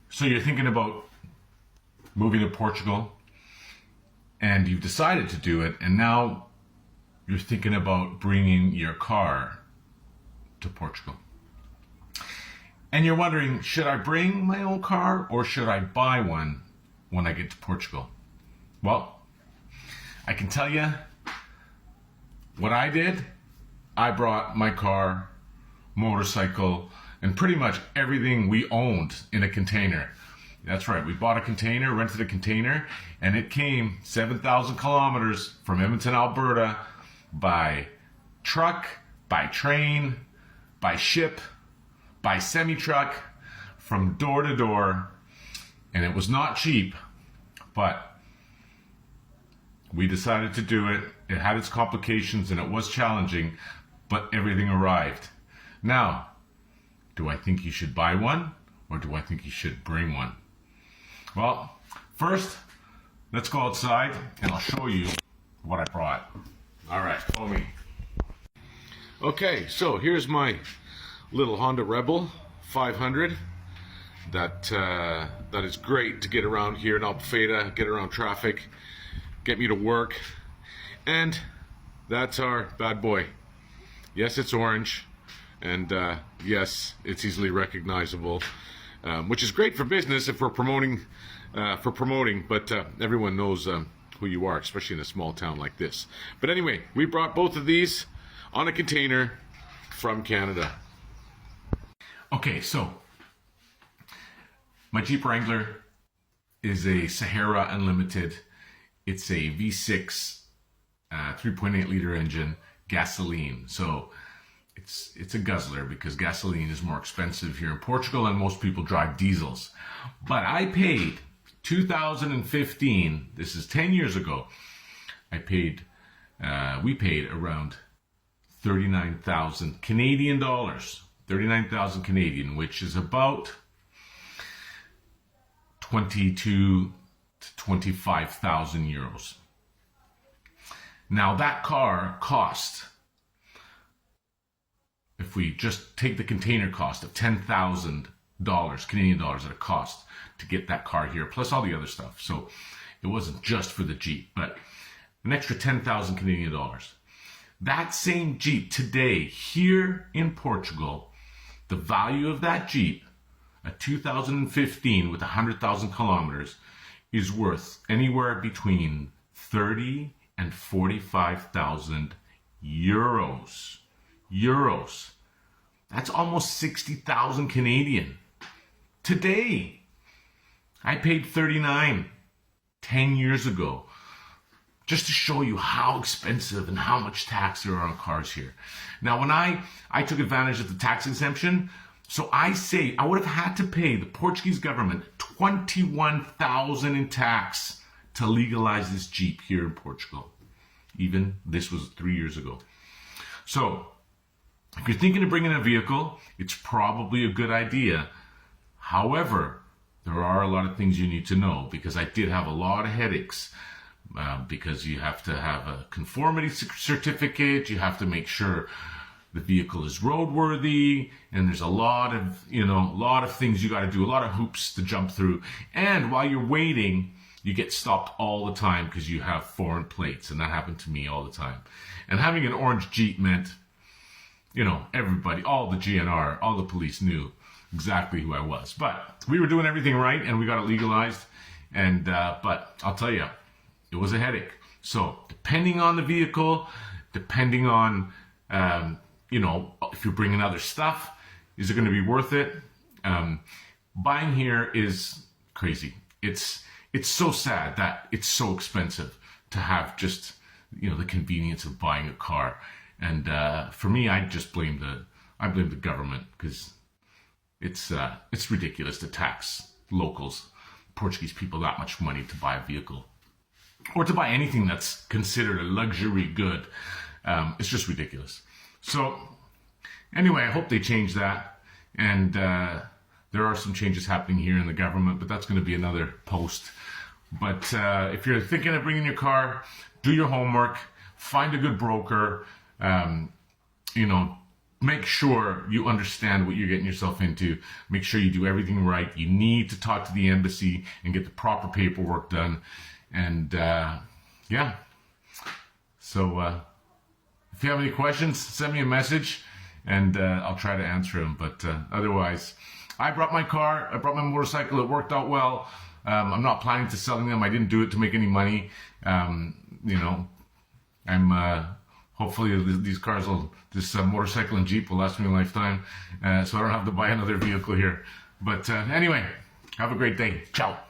So you're thinking about moving to Portugal, and you've decided to do it, and now you're thinking about bringing your car to Portugal. And you're wondering, should I bring my own car or should I buy one when I get to Portugal? Well, I can tell you what I did. I brought my car, motorcycle, and pretty much everything we owned in a container. That's right, we bought a container, rented a container, and it came 7,000 kilometers from Edmonton, Alberta, by truck, by train, by ship, by semi-truck, from door to door. And it was not cheap, but we decided to do it. It had its complications and it was challenging, but everything arrived. Now, do I think you should buy one or do I think you should bring one? Well, first, let's go outside and I'll show you what I brought. All right, follow me. Okay, so here's my little Honda Rebel 500. That is great to get around here in Albufeira, get around traffic, get me to work. And that's our bad boy. Yes, it's orange. And yes, it's easily recognizable, which is great for business if we're promoting, but everyone knows who you are, especially in a small town like this. But anyway, we brought both of these on a container from Canada. Okay, so my Jeep Wrangler is a Sahara Unlimited. It's a V6 3.8 liter engine, gasoline. So it's a guzzler because gasoline is more expensive here in Portugal and most people drive diesels. But I paid 2015, this is 10 years ago, we paid around 39,000 Canadian dollars. 39,000 Canadian, which is about 22 to 25,000 euros. Now that car cost, if we just take the container cost of $10,000 Canadian dollars at a cost to get that car here, plus all the other stuff. So it wasn't just for the Jeep, but an extra 10,000 Canadian dollars. That same Jeep today here in Portugal, the value of that Jeep, a 2015 with 100,000 kilometers, is worth anywhere between 30 and 45,000 euros. Euros. That's almost 60,000 Canadian. Today, I paid 39 10 years ago. Just to show you how expensive and how much tax there are on cars here. Now, when I took advantage of the tax exemption, so I would have had to pay the Portuguese government 21,000 in tax to legalize this Jeep here in Portugal. Even this was 3 years ago. So, if you're thinking of bringing a vehicle, it's probably a good idea. However, there are a lot of things you need to know because I did have a lot of headaches. Because you have to have a conformity certificate, you have to make sure the vehicle is roadworthy, and there's a lot of things you got to do, a lot of hoops to jump through. And while you're waiting, you get stopped all the time because you have foreign plates, and that happened to me all the time. And having an orange Jeep meant, everybody, all the GNR, all the police knew exactly who I was. But we were doing everything right, and we got it legalized. And but I'll tell you, it was a headache. So depending on the vehicle, depending on, if you're bringing other stuff, is it going to be worth it? Buying here is crazy. It's so sad that it's so expensive to have just, the convenience of buying a car. And for me, I just blame the government because it's ridiculous to tax locals, Portuguese people, that much money to buy a vehicle. Or to buy anything that's considered a luxury good. It's just ridiculous. So, anyway, I hope they change that. And there are some changes happening here in the government, but that's going to be another post. But if you're thinking of bringing your car, do your homework, find a good broker, make sure you understand what you're getting yourself into. Make sure you do everything right. You need to talk to the embassy and get the proper paperwork done. And yeah. So if you have any questions, send me a message and I'll try to answer them. But otherwise, I brought my car. I brought my motorcycle. It worked out well. I'm not planning to selling them. I didn't do it to make any money. You know, hopefully these cars this motorcycle and Jeep will last me a lifetime, so I don't have to buy another vehicle here. But anyway, have a great day. Ciao.